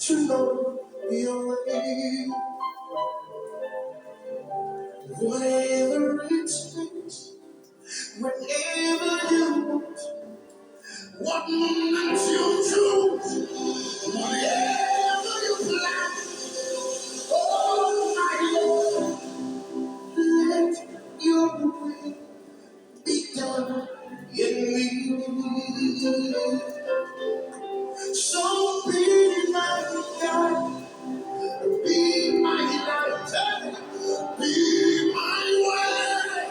to know your way. Whatever it takes, whenever you want, what moment you choose, whatever you plan, oh my Lord, let your will be done in me. So be my God, be my light, be my way,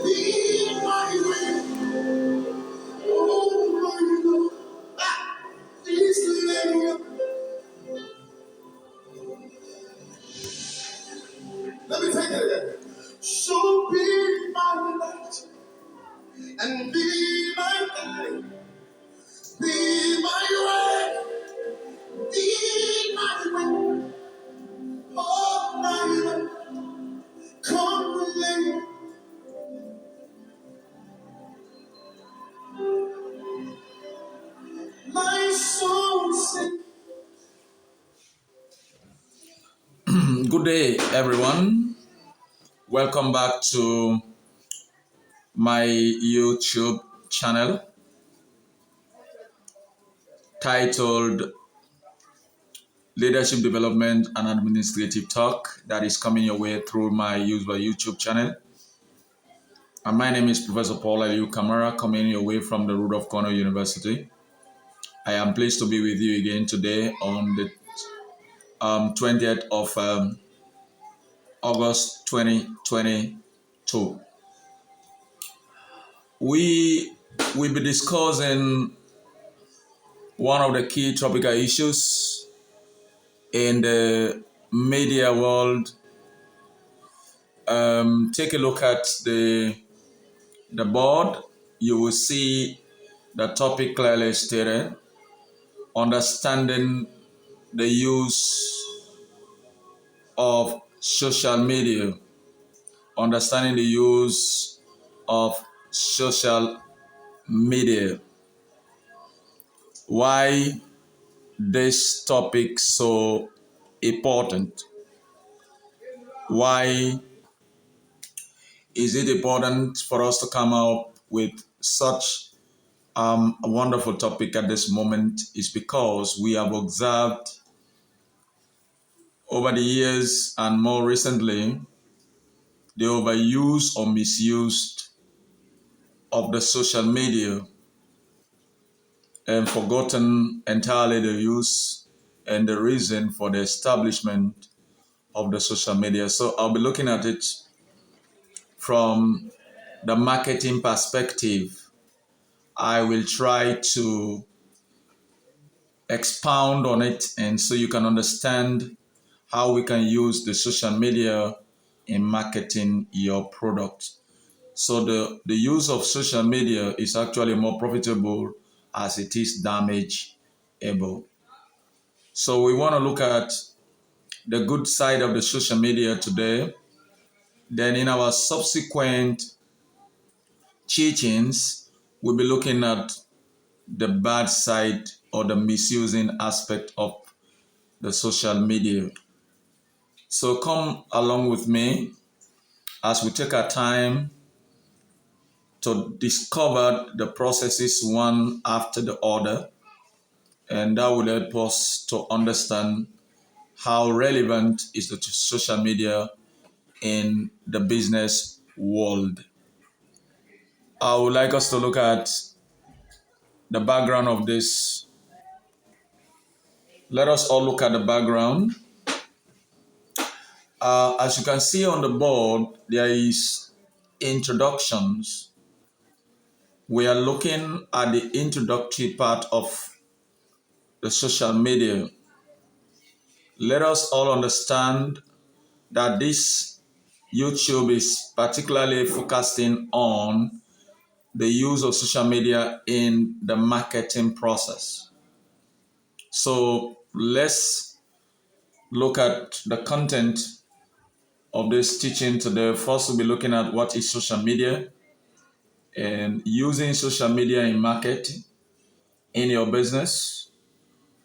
be my way. Oh my Lord, please let me. Let me take it again. So be my light and be my guide, be my way, be my way. Oh my Lord, come and lay my soul sing. Good day, everyone. Welcome back to my YouTube channel titled Leadership Development and Administrative Talk that is coming your way through my YouTube channel. And my name is Professor Allieu Kamara, coming your way from the Rudolph Cornell University. I am pleased to be with you again today on the 20th of August 2022. We will be discussing one of the key topical issues in the media world. Take a look at the board. You will see the topic clearly stated: understanding the use of social media. Understanding the use of social media. Why this topic so important? Why is it important for us to come up with such a wonderful topic at this moment? Is because we have observed over the years and more recently the overuse or misuse of the social media and forgotten entirely the use and the reason for the establishment of the social media. So I'll be looking at it from the marketing perspective. I will try to expound on it and so you can understand how we can use the social media in marketing your product. So the use of social media is actually more profitable as it is damageable. So we want to look at the good side of the social media today. Then in our subsequent teachings, we'll be looking at the bad side or the misusing aspect of the social media. So come along with me as we take our time to discover the processes one after the other, and that will help us to understand how relevant is the social media in the business world. I would like us to look at the background of this. Let us all look at the background. As you can see on the board, there is introductions. We are looking at the introductory part of the social media. Let us all understand that this YouTube is particularly focusing on the use of social media in the marketing process. So let's look at the content of this teaching today. First, we'll be looking at what is social media and using social media in marketing in your business.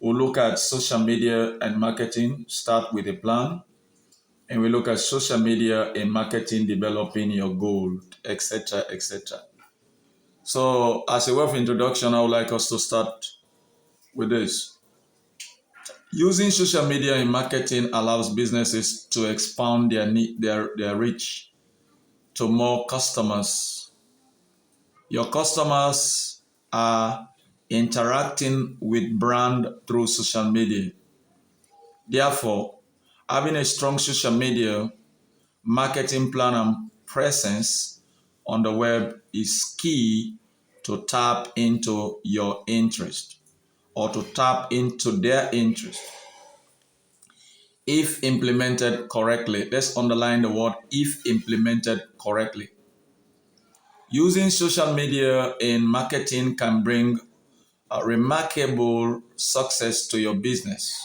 We'll look at social media and marketing, start with a plan. And we look at social media and marketing, developing your goal, etc., etc. So, as a way of introduction, I would like us to start with this. Using social media in marketing allows businesses to expand their reach to more customers. Your customers are interacting with brand through social media. Therefore, having a strong social media marketing plan and presence on the web is key to tap into your interest or to tap into their interest. If implemented correctly, let's underline the word if implemented correctly. Using social media in marketing can bring a remarkable success to your business.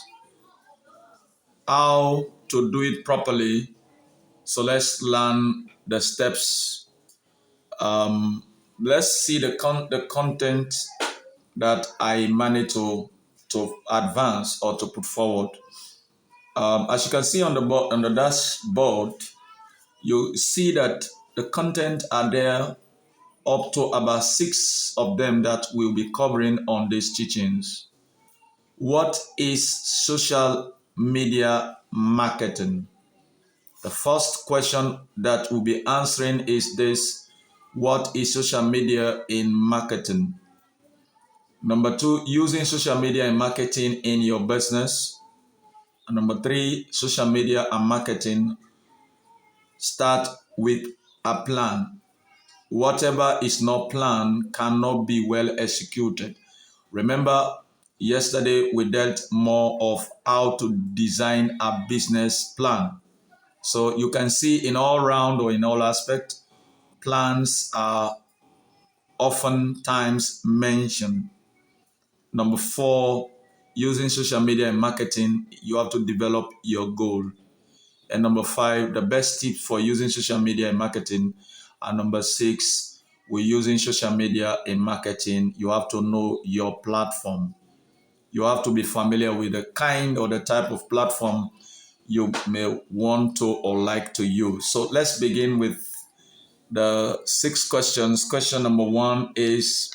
How to do it properly? So let's learn the steps. Um, let's see the content that I managed to advance or to put forward. As you can see on the board, on the dashboard, you see that the content are there up to about 6 of them that we'll be covering on these teachings. What is social media marketing? The first question that we'll be answering is this: what is social media in marketing? Number 2, using social media in marketing in your business. And number 3, social media and marketing start with a plan. Whatever is not planned cannot be well executed. Remember, yesterday we dealt more of how to design a business plan. So you can see in all round or in all aspects, plans are oftentimes mentioned. Number 4, using social media and marketing, you have to develop your goal. And number 5, the best tip for using social media and marketing. And number 6, we're using social media in marketing. You have to know your platform. You have to be familiar with the kind or the type of platform you may want to or like to use. So let's begin with the 6 questions. Question number 1 is,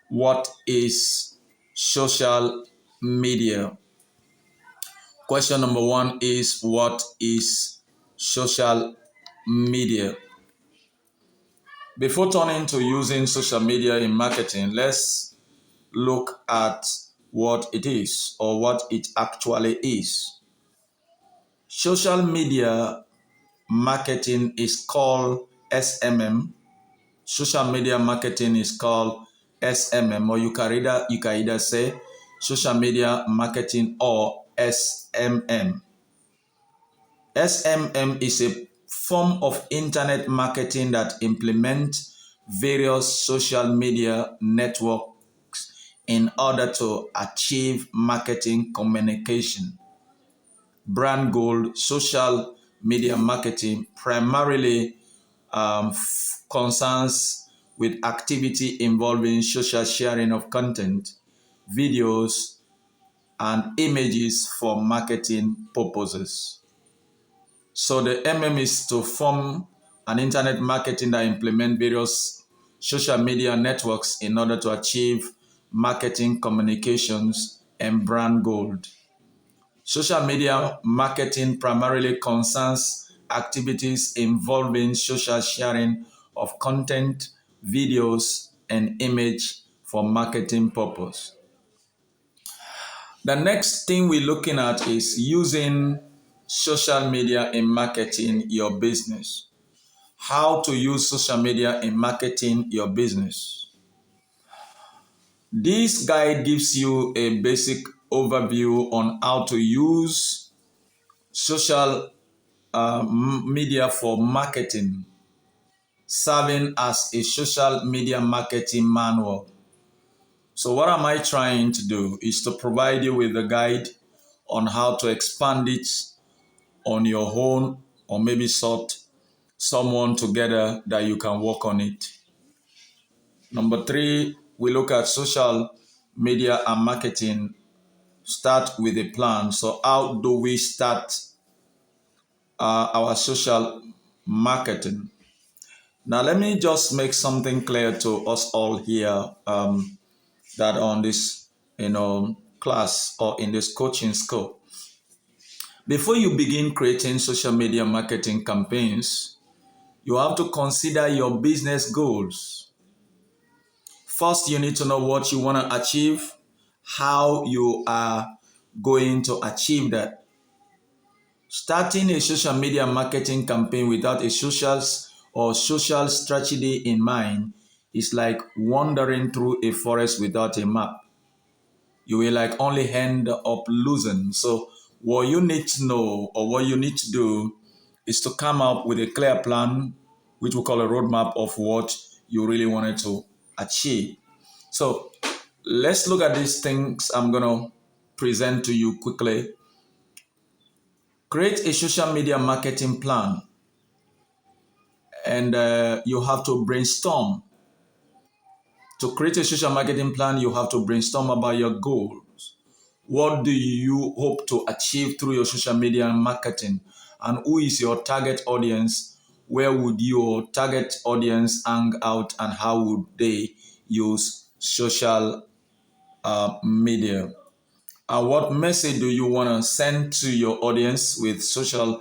what is social media? Question number 1 is, what is social media? Before turning to using social media in marketing, let's look at what it is or what it actually is. Social media marketing is called SMM. Social media marketing is called SMM, or you can either say social media marketing or SMM. SMM is a form of internet marketing that implements various social media networks in order to achieve marketing communication. Brand goal, social media marketing primarily concerns with activity involving social sharing of content, videos, and images for marketing purposes. So the MM is to form an internet marketing that implement various social media networks in order to achieve marketing communications and brand goal. Social media marketing primarily concerns activities involving social sharing of content, videos, and image for marketing purpose. The next thing we're looking at is using social media in marketing your business. How to use social media in marketing your business. This guide gives you a basic overview on how to use social media for marketing, serving as a social media marketing manual. So what am I trying to do is to provide you with a guide on how to expand it on your own, or maybe sort someone together that you can work on it. Number 3, we look at social media and marketing start with a plan. So how do we start our social marketing? Now, let me just make something clear to us all here, that on this, class or in this coaching school. Before you begin creating social media marketing campaigns, you have to consider your business goals. First, you need to know what you want to achieve, how you are going to achieve that. Starting a social media marketing campaign without a social strategy in mind is like wandering through a forest without a map. You will like only end up losing. So what you need to know or what you need to do is to come up with a clear plan, which we call a roadmap of what you really wanted to achieve. So let's look at these things I'm going to present to you quickly. Create a social media marketing plan, and you have to brainstorm. To create a social marketing plan, you have to brainstorm about your goals. What do you hope to achieve through your social media marketing? And who is your target audience? Where would your target audience hang out, and how would they use social media? And what message do you want to send to your audience with social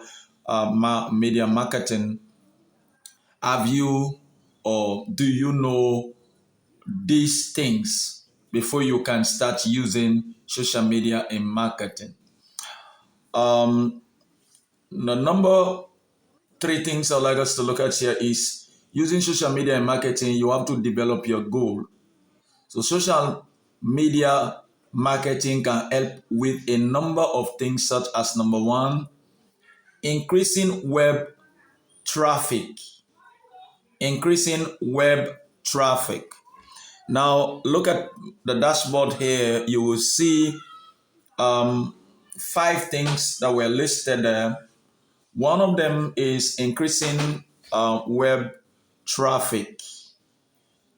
media marketing? Have you or do you know these things before you can start using social media in marketing? Um, the number three things I'd like us to look at here is using social media in marketing. You have to develop your goal. So social media marketing can help with a number of things, such as number one, increasing web traffic. Increasing web traffic. Now look at the dashboard here. You will see five things that were listed there. One of them is increasing web traffic.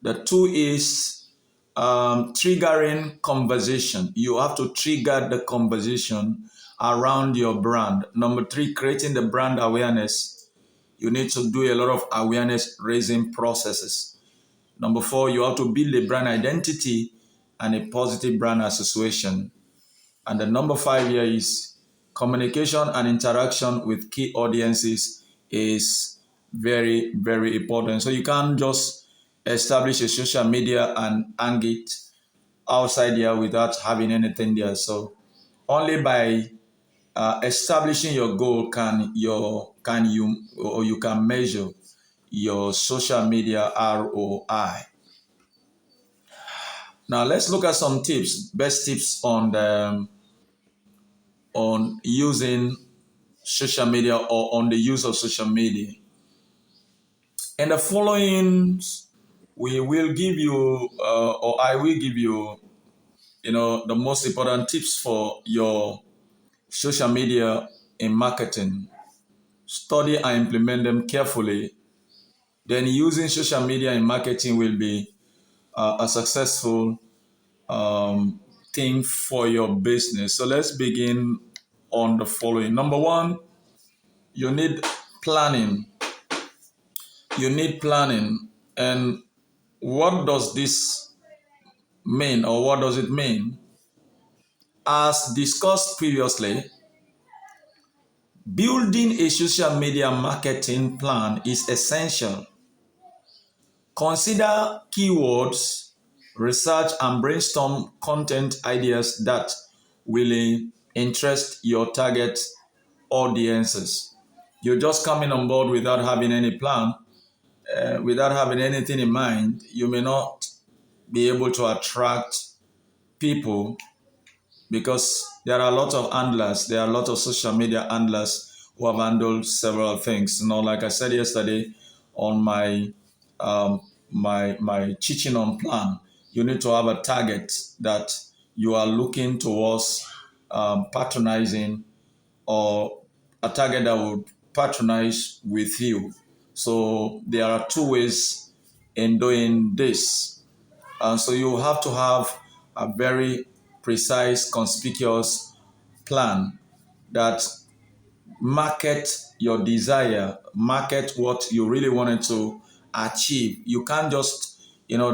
The two is triggering conversation. You have to trigger the conversation around your brand. Number three, creating the brand awareness. You need to do a lot of awareness raising processes. Number four, you have to build a brand identity and a positive brand association. And the number five here is communication and interaction with key audiences is very, very important. So you can't just establish a social media and hang it outside there without having anything there. So only by establishing your goal you can measure your social media ROI. Now let's look at some tips, best tips on using social media or on the use of social media. In the following, we will give you, or I will give you, the most important tips for your social media in marketing. Study and implement them carefully. Then using social media in marketing will be a successful thing for your business. So let's begin on the following. Number one, you need planning. You need planning. And what does this mean, or what does it mean? As discussed previously, building a social media marketing plan is essential. Consider keywords, research and brainstorm content ideas that will interest your target audiences. You're just coming on board without having any plan, without having anything in mind. You may not be able to attract people, because there are a lot of handlers, there are a lot of social media handlers who have handled several things. Like I said yesterday on my teaching on plan, you need to have a target that you are looking towards patronizing, or a target that would patronize with you. So there are two ways in doing this. So you have to have a very precise, conspicuous plan that market your desire, market what you really wanted to achieve. You can't just,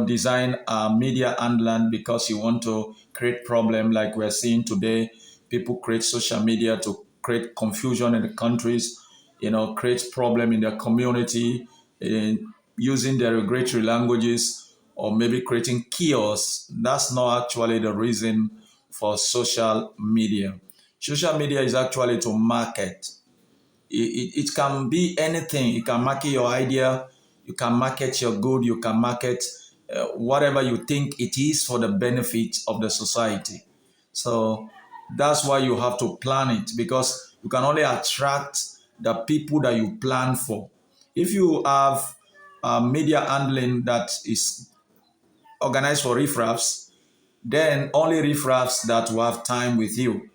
design a media handler because you want to create problem like we're seeing today. People create social media to create confusion in the countries, create problem in their community, using derogatory languages or maybe creating chaos. That's not actually the reason for social media. Social media is actually to market. It can be anything. You can market your idea, you can market your good, you can market whatever you think it is for the benefit of the society. So that's why you have to plan it, because you can only attract the people that you plan for. If you have media handling that is organized for riffraffs, then only riffraffs that will have time with you.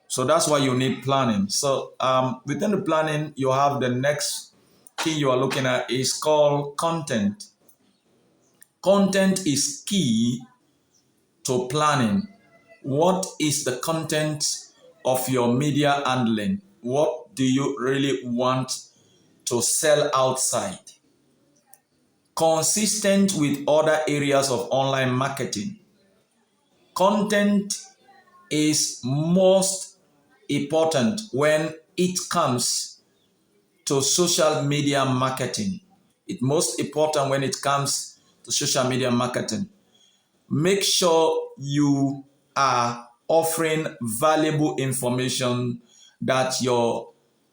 So that's why you need planning. So within the planning, you have the next thing you are looking at is called content. Content is key to planning. What is the content of your media handling? What do you really want to sell outside? Consistent with other areas of online marketing. Content is most important when it comes to social media marketing. It's most important when it comes to social media marketing. Make sure you are offering valuable information that your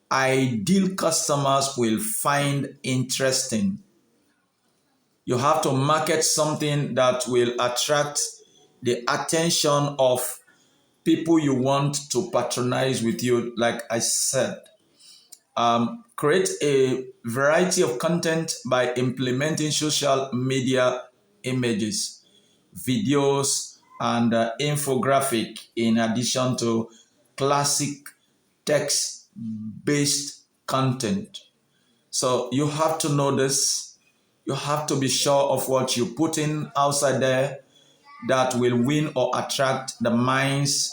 ideal customers will find interesting. You have to market something that will attract the attention of people you want to patronize with you, like I said. Create a variety of content by implementing social media images, videos, and infographic in addition to classic text-based content. So you have to know this. You have to be sure of what you put in outside there that will win or attract the minds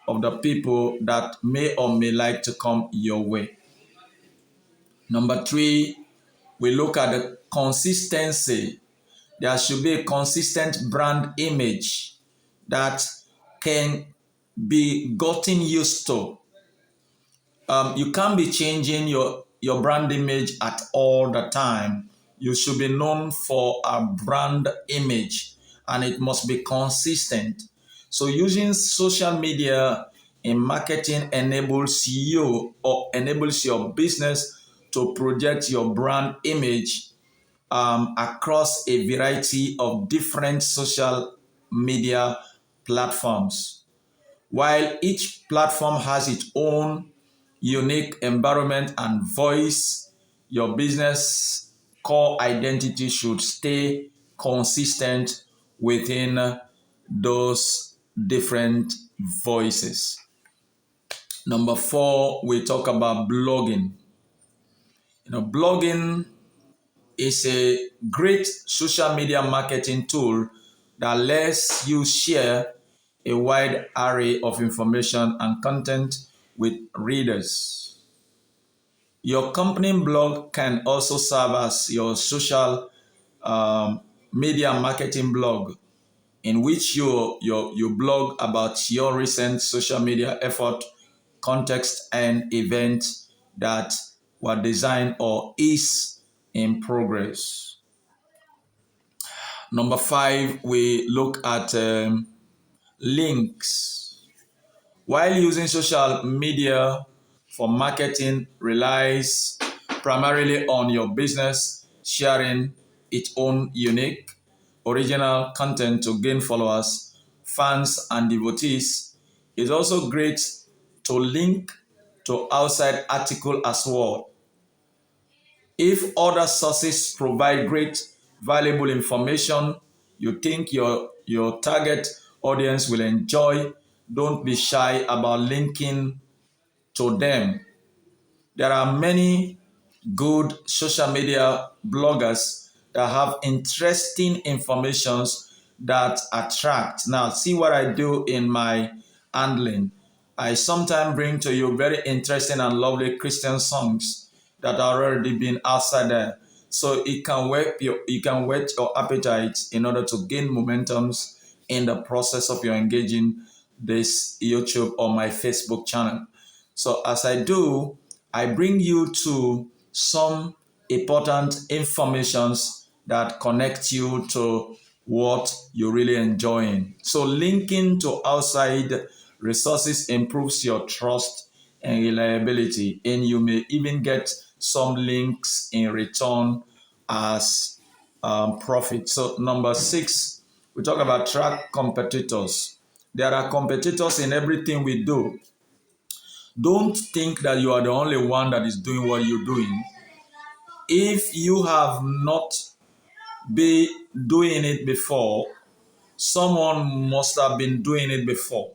of the people that may or may like to come your way. Number three, we look at the consistency. There should be a consistent brand image that can be gotten used to. You can't be changing your brand image at all the time. You should be known for a brand image and it must be consistent. So using social media in marketing enables you or enables your business to project your brand image across a variety of different social media platforms. While each platform has its own unique environment and voice, your business core identity should stay consistent within those different voices. Number four, we talk about blogging. Blogging is a great social media marketing tool that lets you share a wide array of information and content with readers. Your company blog can also serve as your social media marketing blog, in which you blog about your recent social media effort, context, and events that were designed or is in progress. Number five, we look at links. While using social media for marketing relies primarily on your business sharing its own unique, original content to gain followers, fans, and devotees, it's also great to link to outside articles as well. If other sources provide great, valuable information you think your target audience will enjoy, don't be shy about linking to them. There are many good social media bloggers that have interesting informations that attract. Now, see what I do in my handling. I sometimes bring to you very interesting and lovely Christian songs that are already been outside there. So it can whet your appetite in order to gain momentums in the process of your engaging this YouTube or my Facebook channel. So as I do, I bring you to some important informations that connect you to what you're really enjoying. So linking to outside resources improves your trust and reliability, and you may even get some links in return as profit. So number 6, we talk about track competitors. There are competitors in everything we do. Don't think that you are the only one that is doing what you're doing. If you have not been doing it before, someone must have been doing it before.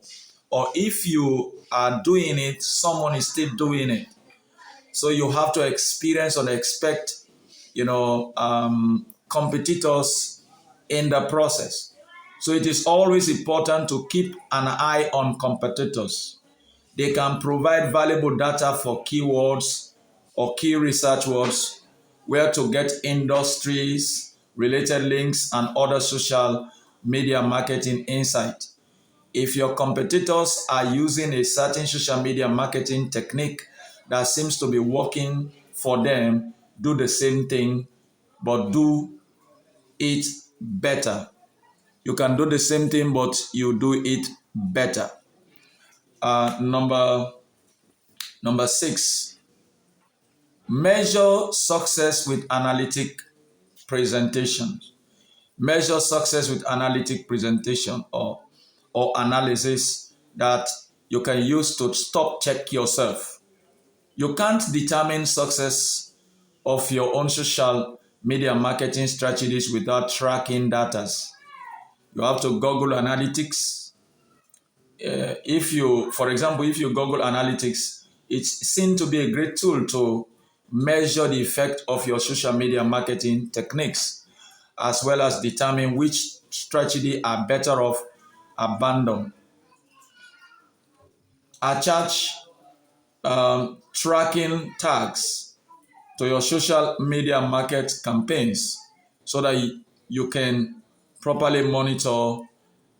Or if you are doing it, someone is still doing it. So you have to experience or expect, competitors in the process. So it is always important to keep an eye on competitors. They can provide valuable data for keywords or key research words, where to get industries, related links, and other social media marketing insight. If your competitors are using a certain social media marketing technique that seems to be working for them, do the same thing, but do it better. You can do the same thing, but you do it better. Number 6, measure success with analytic presentations. Measure success with analytic presentation or analysis that you can use to stop check yourself. You can't determine success of your own social media marketing strategies without tracking data. You have to Google Analytics. For example, if you Google Analytics, it's seen to be a great tool to measure the effect of your social media marketing techniques, as well as determine which strategy are better off abandoned. Attach tracking tags to your social media market campaigns so that you can properly monitor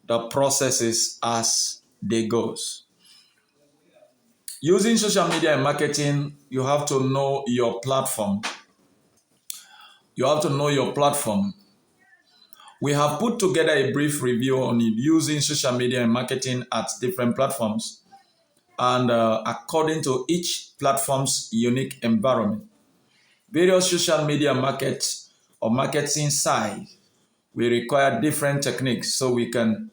the processes as they goes. Using social media in marketing, you have to know your platform. You have to know your platform. We have put together a brief review on using social media in marketing at different platforms and according to each platform's unique environment. Various social media markets or marketing size we require different techniques so we can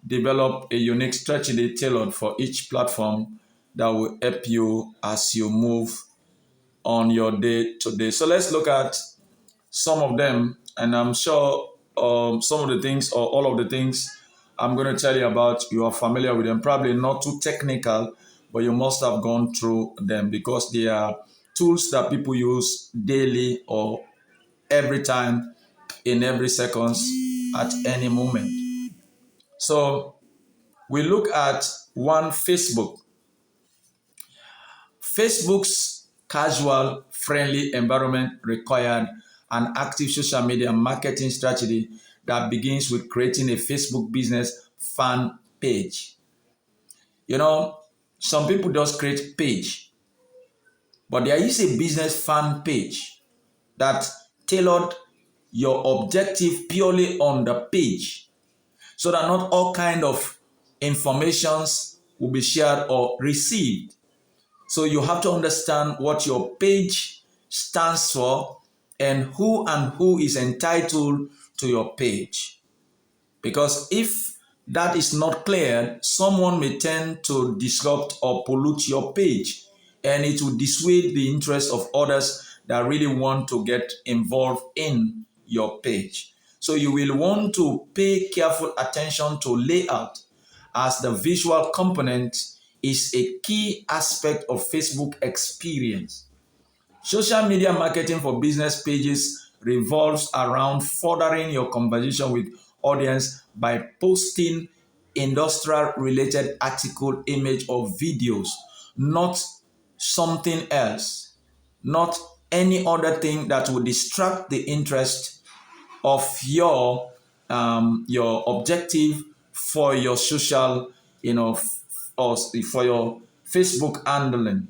develop a unique strategy tailored for each platform that will help you as you move on your day to day. So let's look at some of them, and I'm sure some of the things or all of the things I'm going to tell you about, you are familiar with them. Probably not too technical, but you must have gone through them because they are tools that people use daily or every time in every seconds at any moment. So we look at one, Facebook. Facebook's casual, friendly environment required an active social media marketing strategy that begins with creating a Facebook business fan page. You know, some people just create page, but there is a business fan page that tailored your objective purely on the page so that not all kind of informations will be shared or received. So you have to understand what your page stands for and who is entitled to your page. Because if that is not clear, someone may tend to disrupt or pollute your page, and it will dissuade the interest of others that really want to get involved in your page. So you will want to pay careful attention to layout, as the visual component is a key aspect of Facebook experience. Social media marketing for business pages revolves around furthering your conversation with audience by posting industrial related article, image, or videos, not something else, not any other thing that would distract the interest of your objective for your social, or for your Facebook handling.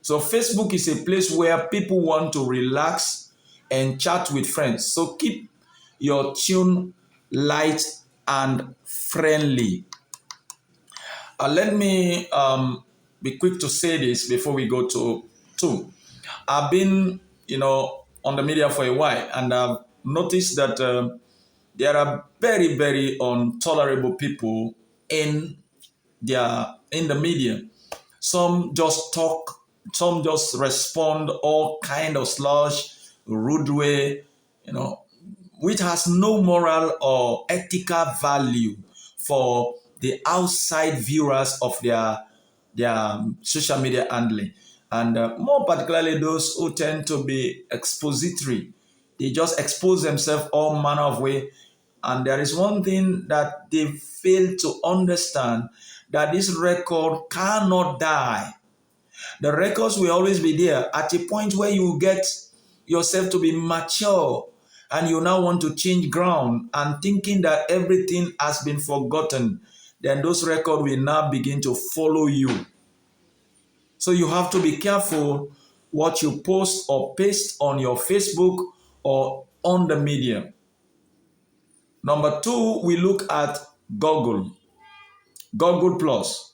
So Facebook is a place where people want to relax and chat with friends. So keep your tune light and friendly. Let me be quick to say this before we go to two. I've been, on the media for a while, and I've noticed that there are very, very intolerable people in in the media. Some just talk, some just respond all kind of slush, rude way, you know, which has no moral or ethical value for the outside viewers of their social media handling. And more particularly those who tend to be expository. They just expose themselves all manner of way. And there is one thing that they fail to understand, that this record cannot die. The records will always be there at a point where you get yourself to be mature and you now want to change ground and thinking that everything has been forgotten, then those records will now begin to follow you. So you have to be careful what you post or paste on your Facebook or on the media. Number two, we look at Google. Google Plus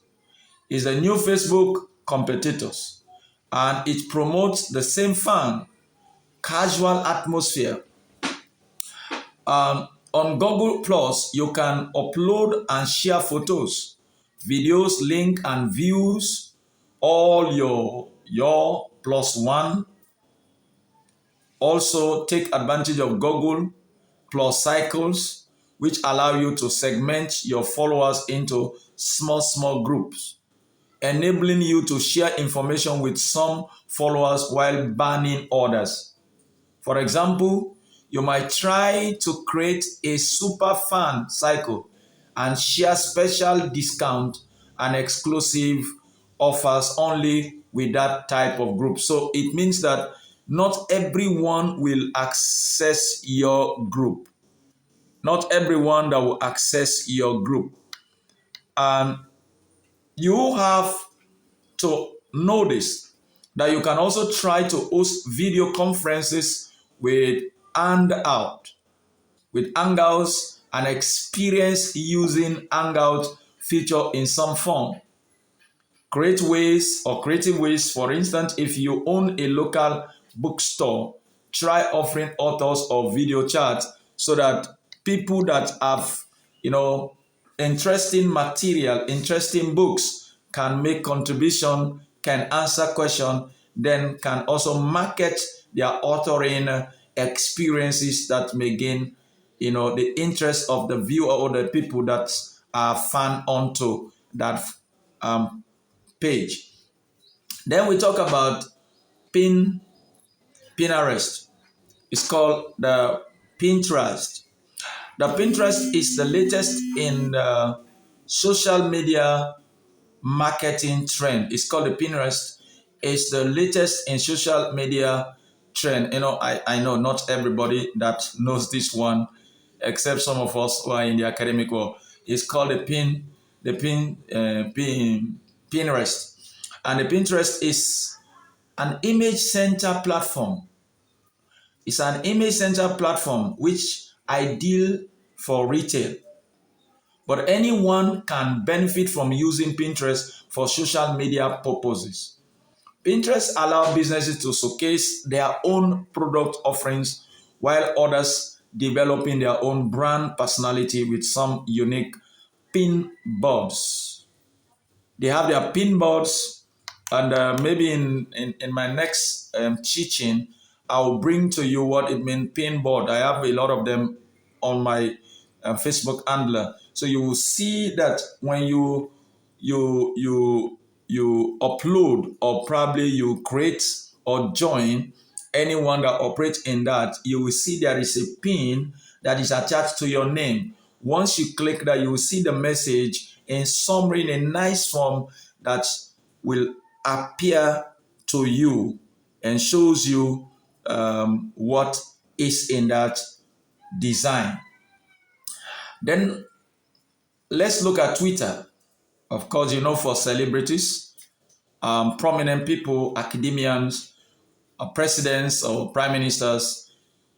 is a new Facebook competitors, and it promotes the same fun, casual atmosphere. On Google Plus, you can upload and share photos, videos, link, and views all your plus one. Also, take advantage of Google Plus cycles, which allow you to segment your followers into small groups, enabling you to share information with some followers while banning others. For example, you might try to create a super fan cycle and share special discount and exclusive offers only with that type of group. So it means that not everyone will access your group. Not everyone that will access your group. And you have to know this, that you can also try to host video conferences with Hangout, with Hangouts, and experience using Hangout feature in some form. Creative ways, for instance, if you own a local bookstore, try offering authors or video chat so that people that have, interesting material, interesting books can make contribution, can answer question, then can also market their authoring experiences that may gain, the interest of the viewer or the people that are fan onto that page. Then we talk about Pinterest. It's called the Pinterest. The Pinterest is the latest in the social media marketing trend. It's called the Pinterest. It's the latest in social media trend. I know not everybody that knows this one, except some of us who are in the academic world. It's called Pinterest. And the Pinterest is an image center platform. It's an image center platform which ideal for retail. But anyone can benefit from using Pinterest for social media purposes. Pinterest allows businesses to showcase their own product offerings while others developing their own brand personality with some unique pin boards. They have their pin boards, and maybe in my next teaching, I'll bring to you what it means pin board. I have a lot of them on my Facebook handler. So you will see that when you upload, or probably you create or join anyone that operates in that, you will see there is a pin that is attached to your name. Once you click that, you will see the message in summary in a nice form that will appear to you and shows you what is in that design. Then let's look at Twitter. Of course, for celebrities, prominent people, academians, presidents or prime ministers,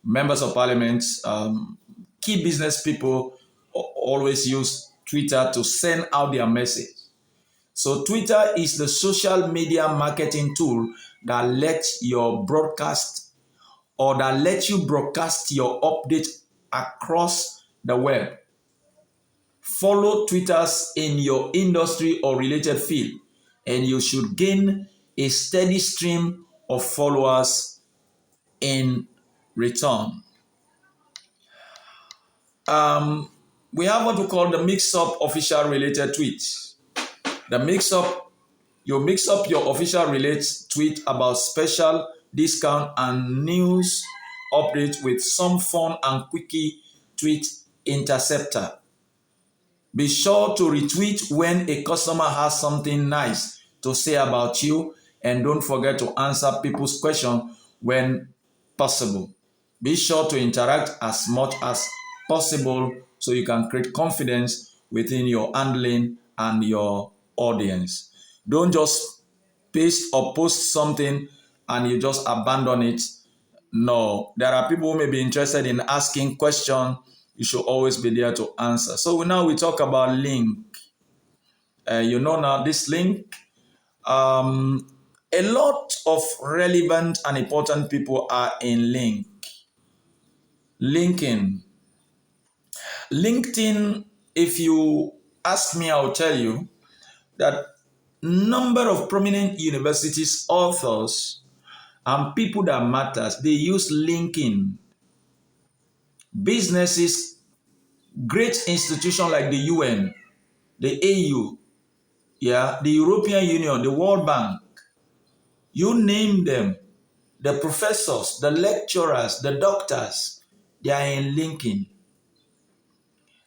members of parliament, key business people always use Twitter to send out their message. So Twitter is the social media marketing tool that lets your broadcast or that lets you broadcast your update across the web. Follow Twitters in your industry or related field, and you should gain a steady stream of followers in return. We have what we call the mix-up official related tweets. The mix-up, you mix up your official related tweet about special discount and news update with some fun and quickie tweet interceptor. Be sure to retweet when a customer has something nice to say about you, and don't forget to answer people's questions when possible. Be sure to interact as much as possible so you can create confidence within your handling and your audience. Don't just paste or post something and you just abandon it. No, there are people who may be interested in asking questions. You should always be there to answer. So now we talk about link. Now this link, a lot of relevant and important people are in link. Linking. LinkedIn, if you ask me, I'll tell you that number of prominent universities, authors, and people that matters, they use LinkedIn. Businesses, great institutions like the UN, the AU, the European Union, the World Bank, you name them, the professors, the lecturers, the doctors, they are in LinkedIn.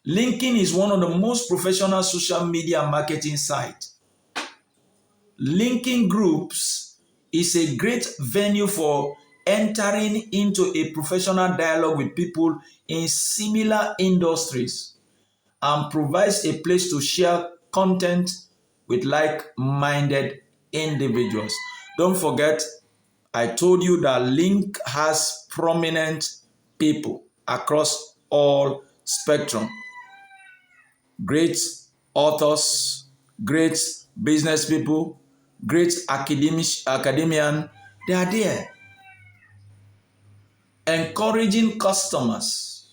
LinkedIn is one of the most professional social media marketing sites. LinkedIn groups is a great venue for entering into a professional dialogue with people in similar industries and provides a place to share content with like-minded individuals. Don't forget, I told you that Link has prominent people across all spectrum. Great authors, great business people, great academian, they are there. Encouraging customers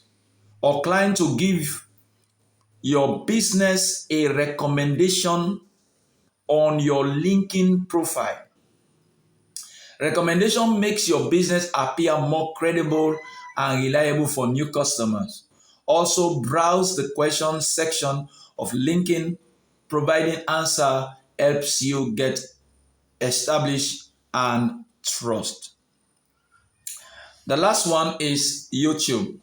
or clients to give your business a recommendation on your LinkedIn profile. Recommendation makes your business appear more credible and reliable for new customers. Also, browse the question section of LinkedIn. Providing answer helps you get established and trust. The last one is YouTube.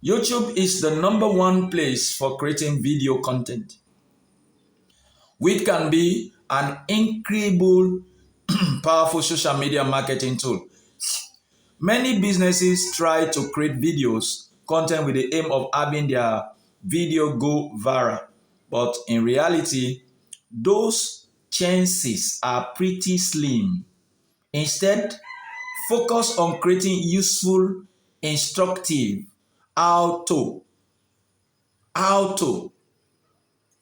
YouTube is the number one place for creating video content, which can be an incredible, powerful social media marketing tool. Many businesses try to create videos, content with the aim of having their video go viral, but in reality, those chances are pretty slim. Instead, focus on creating useful, instructive, how-to.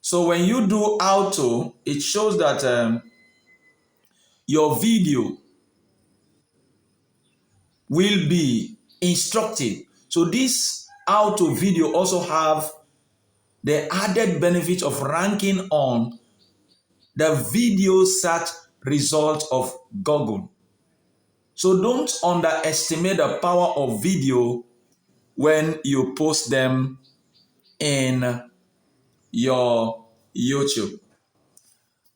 So when you do how-to, it shows that your video will be instructive. So this how-to video also have the added benefit of ranking on the video search result of Google. So don't underestimate the power of video when you post them in your YouTube.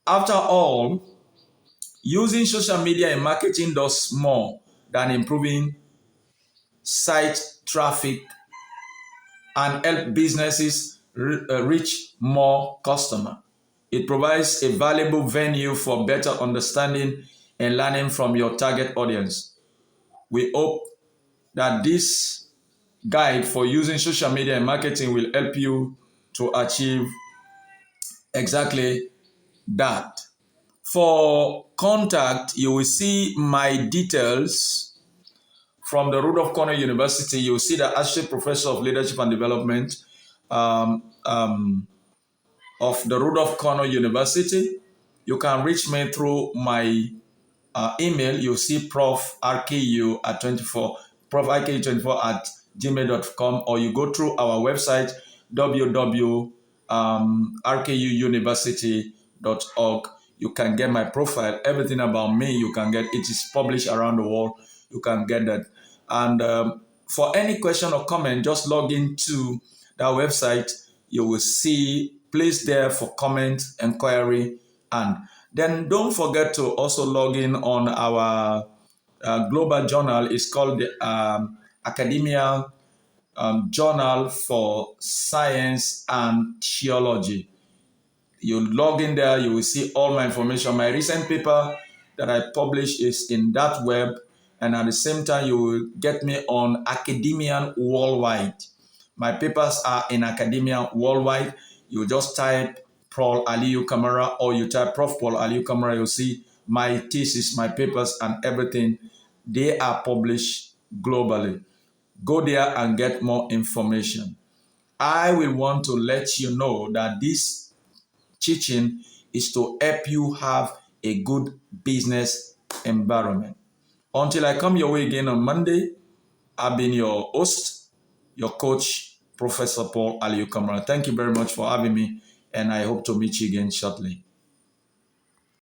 After all, using social media in marketing does more than improving site traffic and help businesses reach more customers. It provides a valuable venue for better understanding and learning from your target audience. We hope that this guide for using social media and marketing will help you to achieve exactly that. For contact, you will see my details from the Rudolph Cornell University. You will see the Associate Professor of Leadership and Development um, um, of the Rudolph Cornell University. You can reach me through my email. You'll see Prof RKU at 24, Prof RKU24 at gmail.com, or you go through our website www.rkuuniversity.org. You can get my profile, everything about me. You can get it is published around the world. You can get that. And for any question or comment, just log into that website. You will see place there for comment, inquiry, and then don't forget to also log in on our global journal. It's called the Academia Journal for Science and Theology. You log in there, you will see all my information. My recent paper that I published is in that web, and at the same time, you will get me on Academia Worldwide. My papers are in Academia Worldwide. You just type Prof. Allieu Kamara, or you type Prof. Paul Allieu Kamara, you'll see my thesis, my papers, and everything. They are published globally. Go there and get more information. I will want to let you know that this teaching is to help you have a good business environment. Until I come your way again on Monday, I've been your host, your coach, Professor Paul Allieu Kamara. Thank you very much for having me, and I hope to meet you again shortly.